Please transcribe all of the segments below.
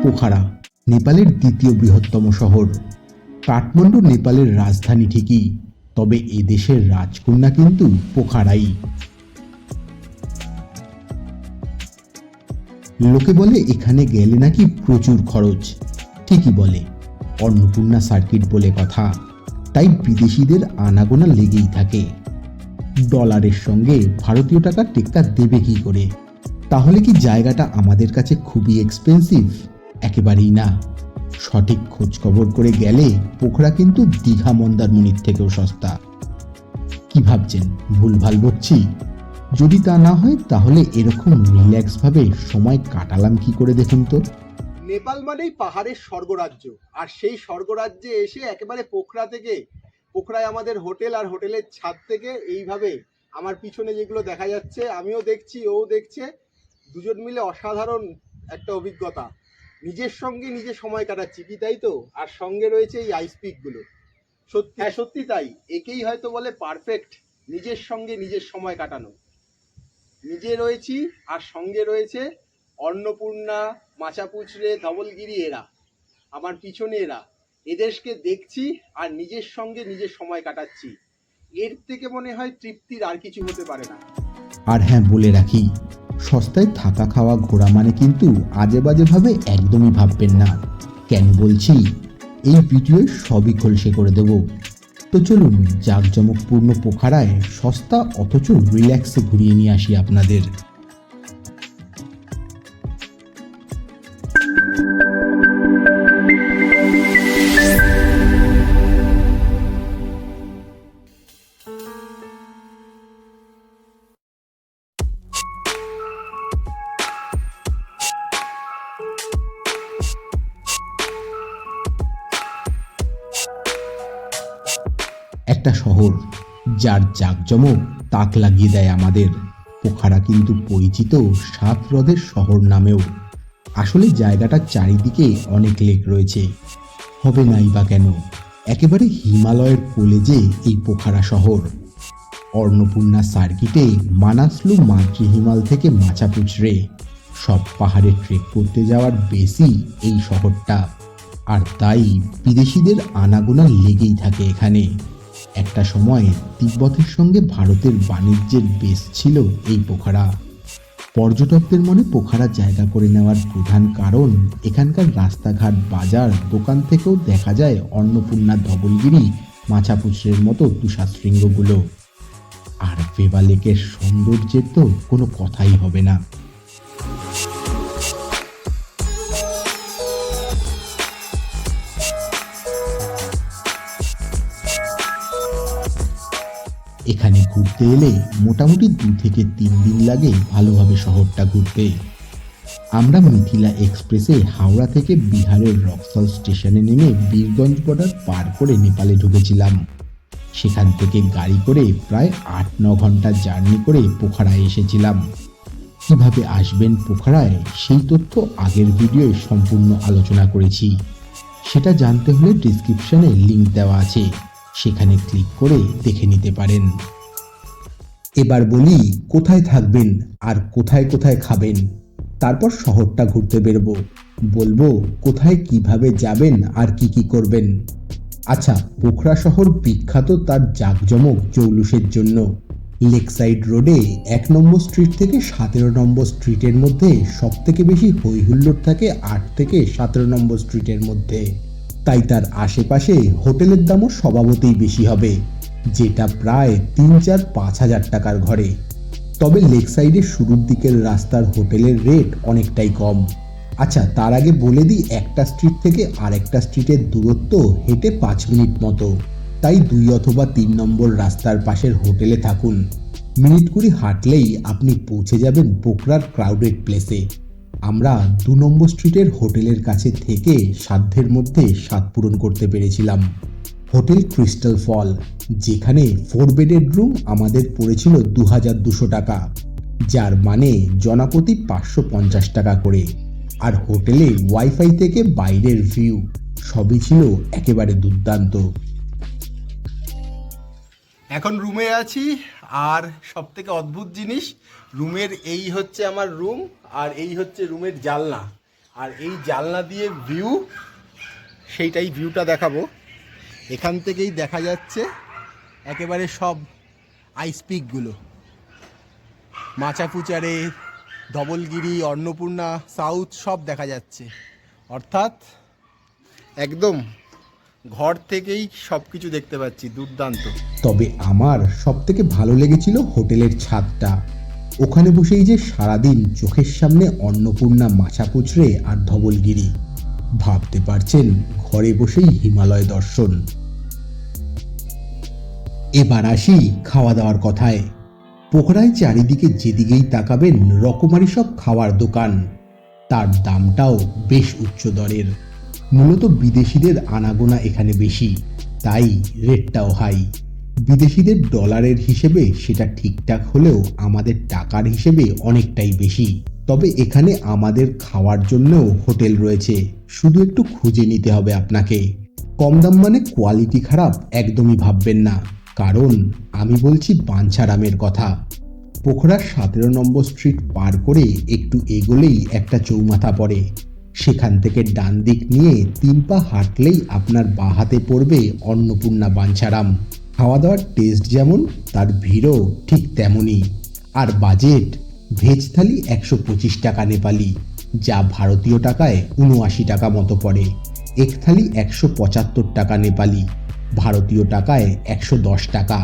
পোখারা নেপালের দ্বিতীয় বৃহত্তম শহর। কাঠমান্ডু নেপালের রাজধানী ঠিকই, তবে এদেশের রাজকন্যা কিন্তু পোখারাই। লোকে বলে এখানে গেলে নাকি প্রচুর খরচ। ঠিকই বলে, অন্নপূর্ণা সার্কিট বলে কথা, তাই বিদেশিদের আনাগোনা লেগেই থাকে। ডলারের সঙ্গে ভারতীয় টাকা টেক্কা দেবে কি করে? তাহলে কি জায়গাটা আমাদের কাছে খুবই এক্সপেন্সিভ? একেবারেই না। সঠিক খোঁজ খবর করে গেলে পোখরা কিন্তু দীঘা মন্দারমণির থেকেও সস্তা। কি ভাবছেন ভুলভাল বকছি? যদি তা না হয় তাহলে এরকম রিল্যাক্স ভাবে সময় কাটালাম কি করে দেখুন তো। নেপাল মানেই পাহাড়ের স্বর্গরাজ্য, আর সেই স্বর্গরাজ্যে এসে একেবারে পোখরা থেকে, পোখরায় আমাদের হোটেল, আর হোটেলের ছাদ থেকে এইভাবে আমার পিছনে যেগুলো দেখা যাচ্ছে, আমিও দেখছি, ও দেখছে, দুজন মিলে অসাধারণ একটা অভিজ্ঞতা। নিজের সঙ্গে নিজে সময় কাটাচ্ছি, কি তাই তো? আর সঙ্গে রয়েছে এই আইস পিকগুলো। সত্যি, হ্যাঁ সত্যি তাই। একেই হয়তো বলে পারফেক্ট নিজের সঙ্গে নিজের সময় কাটানো। নিজে রয়েছি আর সঙ্গে রয়েছে অন্নপূর্ণা, মাচাপুচড়ে, ধবলগিরি, এরা আমার পিছনে, এদেরকে দেখছি আর নিজের সঙ্গে নিজের সময় কাটাচ্ছি। এর থেকে মনে হয় তৃপ্তির আর কিছু হতে পারে না। আর হ্যাঁ, বলে রাখি, সস্তায় থাকা খাওয়া ঘোরা মানে কিন্তু আজে বাজে ভাবে একদমই ভাববেন না। কেন বলছি, এই ভিডিওয় সবই খোলসে করে দেব। তো চলুন জাঁকজমকপূর্ণ পোখারায় সস্তা অথচ রিল্যাক্সে ঘুরিয়ে নিয়ে আসি আপনাদের। একটা শহর যার জাঁকজমক তাক লাগিয়ে দেয় আমাদের। পোখারা কিন্তু পরিচিত সাত হ্রদের শহর নামেও। আসলে জায়গাটার চারিদিকে অনেক লেক রয়েছে, হবে নাই বা কেন। একেবারে হিমালয়ের কোলে যে এই পোখারা শহর। অন্নপূর্ণা সার্কিটে মানাসলু মাতৃ হিমাল থেকে মাচাপুচড়ে সব পাহাড়ে ট্রেক করতে যাওয়ার বেশি এই শহরটা। আর তাই বিদেশিদের আনাগোনা লেগেই থাকে এখানে। একটা সময় তিব্বতের সঙ্গে ভারতের বাণিজ্যের বেশ ছিল এই পোখারা। পর্যটকদের মনে পোখারা জায়গা করে নেওয়ার প্রধান কারণ এখানকার রাস্তাঘাট, বাজার, দোকান থেকেও দেখা যায় অন্নপূর্ণা, ধবলগিরি, মাচাপুচড়ের মতো তুষার শৃঙ্গগুলো। আর ফেবা লেকের সৌন্দর্যের তো কোনো কথাই হবে না। এখানে ঘুরতে এলে মোটামুটি 2 থেকে 3 দিন লাগে ভালোভাবে শহরটা ঘুরতে। আমরা মিথিলা এক্সপ্রেসে হাওড়া থেকে বিহারের রক্সল স্টেশনে নেমে বীরগঞ্জ বর্ডার পার করে নেপালে ঢুকেছিলাম। সেখান থেকে গাড়ি করে প্রায় 8-9 ঘন্টা জার্নি করে পোখারায় এসেছিলাম। কিভাবে আসবেন পোখারায় সেই তথ্য আগের ভিডিওয়ে সম্পূর্ণ আলোচনা করেছি। সেটা জানতে হলে ডিসক্রিপশনে লিংক দেওয়া আছে, সেখানে ক্লিক করে দেখে নিতে পারেন। এবার বলি কোথায় থাকবেন আর কোথায় কোথায় খাবেন, তারপর শহরটা ঘুরতে বেরোবো। বলবো কোথায় কিভাবে যাবেন আর কি কি করবেন। আচ্ছা, পোখরা শহর বিখ্যাত তার জাঁকজমক জৌলুসের জন্য। লেকসাইড রোডে 1 নম্বর স্ট্রিট থেকে 17 নম্বর স্ট্রিটের মধ্যে সব থেকে বেশি হইহুল্লোড় থাকে 8 থেকে 17 নম্বর স্ট্রিটের মধ্যে। তাই তার আশেপাশে হোটেলের দামও স্বভাবতই বেশি হবে, যেটা প্রায় 3-4-5 হাজার টাকার ঘরে। তবে লেক সাইডের শুরুর দিকের রাস্তার হোটেলের রেট অনেকটাই কম। আচ্ছা, তার আগে বলে দিই, একটা স্ট্রিট থেকে আরেকটা স্ট্রিটের দূরত্ব হেঁটে 5 মিনিট মতো। তাই 2 অথবা 3 নম্বর রাস্তার পাশের হোটেলে থাকুন। মিনিট 20 হাঁটলেই আপনি পৌঁছে যাবেন পোখরার ক্রাউডেড প্লেসে। আমরা 2 নম্বর স্ট্রিটের হোটেলের কাছে থেকে সাধ্যের মধ্যে স্বাদ পূরণ করতে পেরেছিলাম। হোটেল ক্রিস্টাল ফল, যেখানে 4 বেডের রুম আমাদের পড়েছিল 2200 টাকা, যার মানে জনপ্রতি 550 টাকা করে। আর হোটেলে ওয়াইফাই থেকে বাইরের ভিউ সবই ছিল একেবারে দুর্দান্ত। এখন রুমে আছি, আর সব থেকে অদ্ভুত জিনিস, রুমের এই হচ্ছে আমার রুম, আর এই হচ্ছে রুমের জানলা। আর এই জানলা দিয়ে ভিউ, সেইটাই ভিউটা দেখাবো। এখান থেকেই দেখা যাচ্ছে একেবারে সব আইস পিকগুলো, মাচাপুচারে, ধবলগিরি, অন্নপূর্ণা, সাউথ সব দেখা যাচ্ছে। অর্থাৎ একদম ঘর থেকেই সব কিছু দেখতে পাচ্ছি, দুর্দান্ত। তবে আমার সবথেকে ভালো লেগেছিল হোটেলের ছাদটা। ওখানে বসেই যে সারাদিন চোখের সামনে অন্নপূর্ণা, মাচাপুচড়ে আর ধবলগিরি, ভাবতে পারছেন ঘরে বসেই হিমালয় দর্শন। এবার আসি খাওয়া দাওয়ার কথায়। পোখরায় চারিদিকে যেদিকেই তাকাবেন রকমারি সব খাওয়ার দোকান, তার দামটাও বেশ উচ্চ দরের। মূলত বিদেশিদের আনাগোনা এখানে বেশি, তাই রেটটাও হাই। বিদেশিদের ডলারের হিসেবে সেটা ঠিকঠাক হলেও আমাদের টাকার হিসেবে অনেকটাই বেশি। তবে এখানে আমাদের খাওয়ার জন্যও হোটেল রয়েছে, শুধু একটু খুঁজে নিতে হবে আপনাকে। কম দাম মানে কোয়ালিটি খারাপ একদমই ভাববেন না, কারণ আমি বলছি বাঞ্ছারামের কথা। পোখরার 17 নম্বর স্ট্রিট পার করে একটু এগোলেই একটা চৌমাথা পড়ে, সেখান থেকে ডান দিক নিয়ে 3 পা হাঁটলেই আপনার বাঁ হাতে পড়বে অন্নপূর্ণা বাঞ্ছারাম। খাওয়া দাওয়ার টেস্ট যেমন, তার ভিড়ও ঠিক তেমনই। আর বাজেট, ভেজ থালি 125 টাকা নেপালি, যা ভারতীয় টাকায় 79 টাকা মতো পড়ে। এক থালি 175 টাকা নেপালি, ভারতীয় টাকায় 110 টাকা।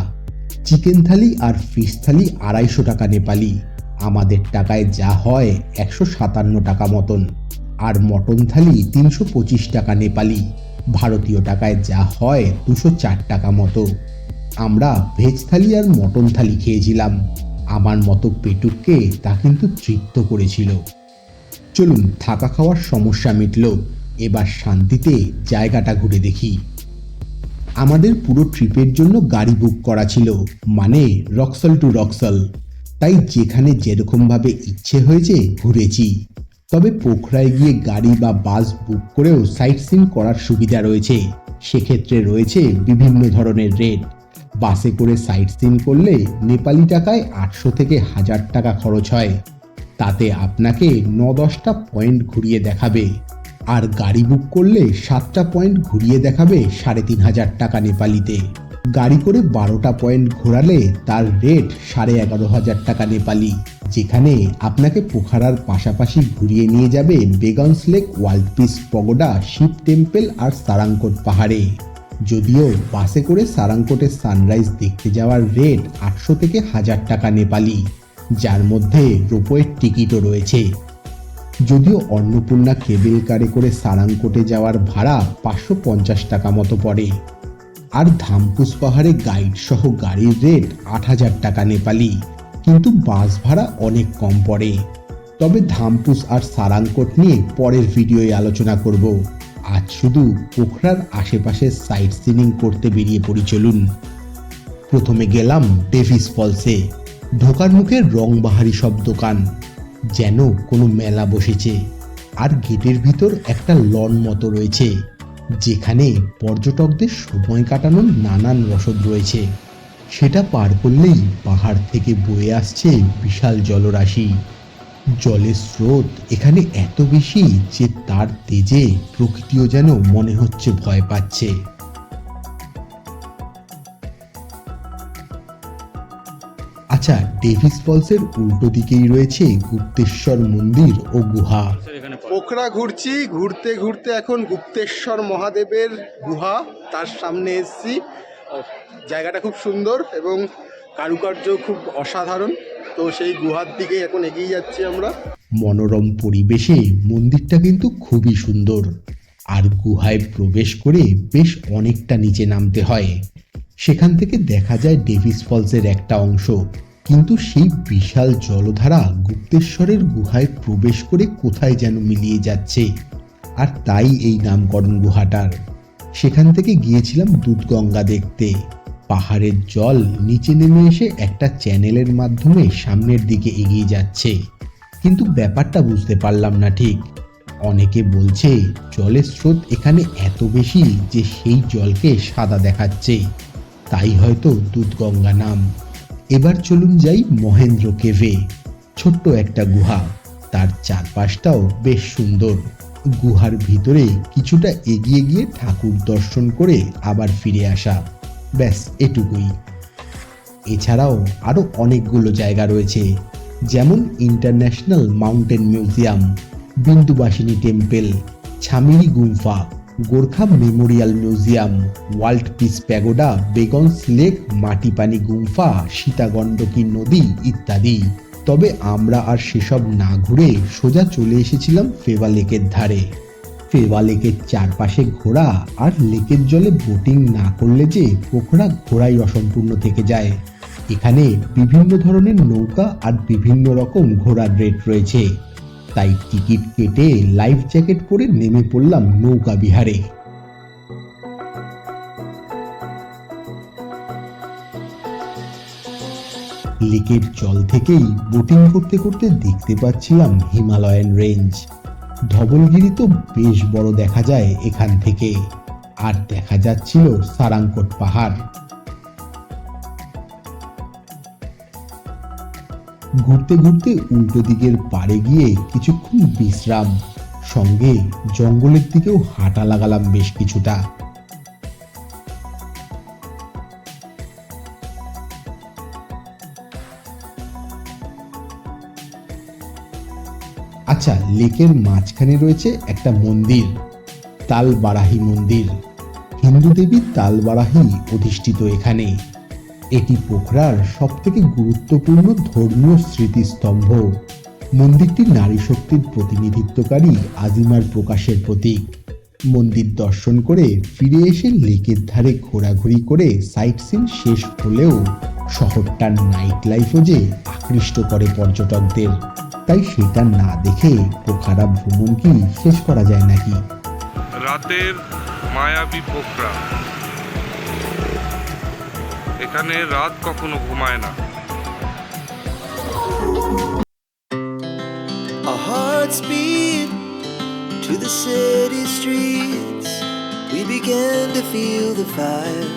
চিকেন থালি আর ফিশ থালি 250 টাকা নেপালি, আমাদের টাকায় যা হয় 157 টাকা মতন। আর মটন থালি 325 টাকা নেপালি, ভারতীয় টাকায় যা হয় 204 টাকা মতো। আমরা ভেজ থালি আর মটন থালি খেয়েছিলাম, আমার মতো পেটুককে তা কিন্তু তৃপ্ত করেছিল। চলুন, থাকা খাওয়ার সমস্যা মিটল, এবার শান্তিতে জায়গাটা ঘুরে দেখি। আমাদের পুরো ট্রিপের জন্য গাড়ি বুক করা ছিল, মানে রক্সল টু রক্সল, তাই যেখানে যেরকমভাবে ইচ্ছে হয়েছে ঘুরেছি। তবে পোখরায় গিয়ে গাড়ি বা বাস বুক করেও সাইট সিন করার সুবিধা রয়েছে। সেক্ষেত্রে রয়েছে বিভিন্ন ধরনের রেট। বাসে করে সাইট সিন করলে নেপালি টাকায় 800 থেকে 1000 টাকা খরচ হয়, তাতে আপনাকে 9-10টা পয়েন্ট ঘুরিয়ে দেখাবে। আর গাড়ি বুক করলে 7টা পয়েন্ট ঘুরিয়ে দেখাবে 3500 টাকা নেপালিতে। গাড়ি করে 12টা পয়েন্ট ঘোরালে তার রেট 11,500 টাকা নেপালি, যেখানে আপনাকে পোখারার পাশাপাশি ঘুরিয়ে নিয়ে যাবে Begnas lake, world peace pagoda, Shiv temple আর সারাংকোট পাহাড়ে। যদিও বাসে করে সারাংকোটের সানরাইজ দেখতে যাওয়ার রেট 800 থেকে 1000 টাকা নেপালি, যার মধ্যে রোপওয়ের টিকিটও রয়েছে। যদিও অন্নপূর্ণা কেবল কারে করে সারাংকোটে যাওয়ার ভাড়া 550 টাকা মতো পড়ে। আর ধামপুস পাহাড়ে গাইড সহ গাড়ির রেট 8000 টাকা নেপালি, কিন্তু বাস ভাড়া অনেক কম পড়ে। তবে ধামপুস আর সারাংকোট নিয়ে পরের ভিডিওয়ে আলোচনা করব। আজ শুধু পোখরার আশেপাশে সাইট সিনিং করতে বেরিয়ে পড়ি, চলুন। প্রথমে গেলাম ডেভিস ফলসে। ঢোকার মুখে রংবাহারি সব দোকান, যেন কোনো মেলা বসেছে। আর গেটের ভিতর একটা লন মতো রয়েছে, যেখানে পর্যটকদের সময় কাটানোর নানান রসদ রয়েছে। সেটা পার করলেই পাহাড় থেকে বয়ে আসছে বিশাল জলরাশি। জলের স্রোত এখানে এত বেশি যে তার তেজে প্রকৃতিও যেন মনে হচ্ছে ভয় পাচ্ছে। আচ্ছা, ডেভিস ফলসের উল্টো দিকেই রয়েছে গুপ্তেশ্বর মন্দির ও গুহা। পোখরা ঘুরছি, ঘুরতে ঘুরতে এখন গুপ্তেশ্বর মহাদেবের গুহা, তার সামনে এসেছি। জায়গাটা খুব সুন্দর এবং কারুকার্য খুব অসাধারণ। তো সেই গুহার দিকে এখন এগিয়ে যাচ্ছি আমরা। মনোরম পরিবেশে মন্দিরটা কিন্তু খুবই সুন্দর। আর গুহায় প্রবেশ করে বেশ অনেকটা নিচে নামতে হয়। সেখান থেকে দেখা যায় ডেভিস ফলসের একটা অংশ, কিন্তু সেই বিশাল জলধারা গুপ্তেশ্বরের গুহায় প্রবেশ করে কোথায় যেন মিলিয়ে যাচ্ছে, আর তাই এই নামকরণ গুহাটার। সেখান থেকে গিয়েছিলাম দুধগঙ্গা দেখতে। পাহাড়ের জল নিচে নেমে এসে একটা চ্যানেলের মাধ্যমে সামনের দিকে এগিয়ে যাচ্ছে, কিন্তু ব্যাপারটা বুঝতে পারলাম না ঠিক। অনেকে বলছে জলের স্রোত এখানে এত বেশি যে সেই জলকে সাদা দেখাচ্ছে, তাই হয়তো দুধগঙ্গা নাম। এবার চলুন যাই মহেন্দ্র কেভে। ছোট্ট একটা গুহা, তার চারপাশটাও বেশ সুন্দর। গুহার ভিতরে কিছুটা এগিয়ে গিয়ে ঠাকুর দর্শন করে আবার ফিরে আসা, ব্যাস এটুকুই। এছাড়াও আরও অনেকগুলো জায়গা রয়েছে, যেমন international mountain museum, Bindhyabasini temple, Chamere Gufa, Gurkha memorial museum, world peace pagoda, Begnas lake, Matepani Gumba, Seti Gandaki নদী ইত্যাদি। তবে আমরা আর সেসব না ঘুরে সোজা চলে এসেছিলাম ফেবা লেকের ধারে। ফেবা লেকের চারপাশে ঘোরা আর লেকের জলে বোটিং না করলে যে পোখরা ঘোরাই অসম্পূর্ণ থেকে যায়। এখানে বিভিন্ন ধরনের নৌকা আর বিভিন্ন রকম ঘোড়ার রেট রয়েছে, তাই টিকিট কেটে লাইফ জ্যাকেট পরে নেমে পড়লাম নৌকা বিহারে। লেকের জল থেকেই বোটিং করতে করতে দেখতে পাচ্ছিলাম হিমালয়ান রেঞ্জ। ধবলগিরি তো বেশ বড় দেখা যায় এখান থেকে, আর দেখা যাচ্ছিল সারাংকোট পাহাড়। ঘুরতে ঘুরতে উল্টো দিকের পাড়ে গিয়ে কিছুক্ষণ বিশ্রাম, সঙ্গে জঙ্গলের দিকেও হাঁটা লাগালাম বেশ কিছুটা। আচ্ছা, লেকের মাঝখানে রয়েছে একটা মন্দির, তালবারাহি মন্দির। হিন্দু দেবী তালবারাহি অধিষ্ঠিত এখানে। এটি পোখরার সবথেকে গুরুত্বপূর্ণ ধর্মীয় স্মৃতিস্তম্ভ। মন্দিরটি নারী শক্তির প্রতিনিধিত্বকারী আজিমার প্রকাশের প্রতীক। মন্দির দর্শন করে ফিরে এসে লেকের ধারে ঘোরাঘুরি করে সাইট সিন শেষ হলেও শহরটার নাইট লাইফও যে আকৃষ্ট করে পর্যটকদের, তাই সেটা না দেখে পোখরা ভ্রমণ কি শেষ করা যায় নাকি? রাতের মায়াবী পোখরা, এখানে রাত কখনো ঘুমায় না। Our hearts beat to the city streets. We began to feel the fire.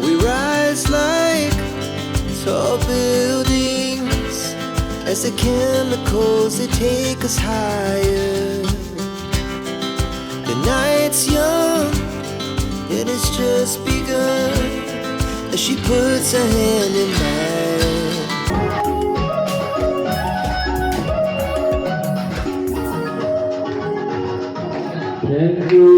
We rise like tall buildings as the chemicals they take us higher. The night's young and it's just begun as she puts her hand in mine. Thank you.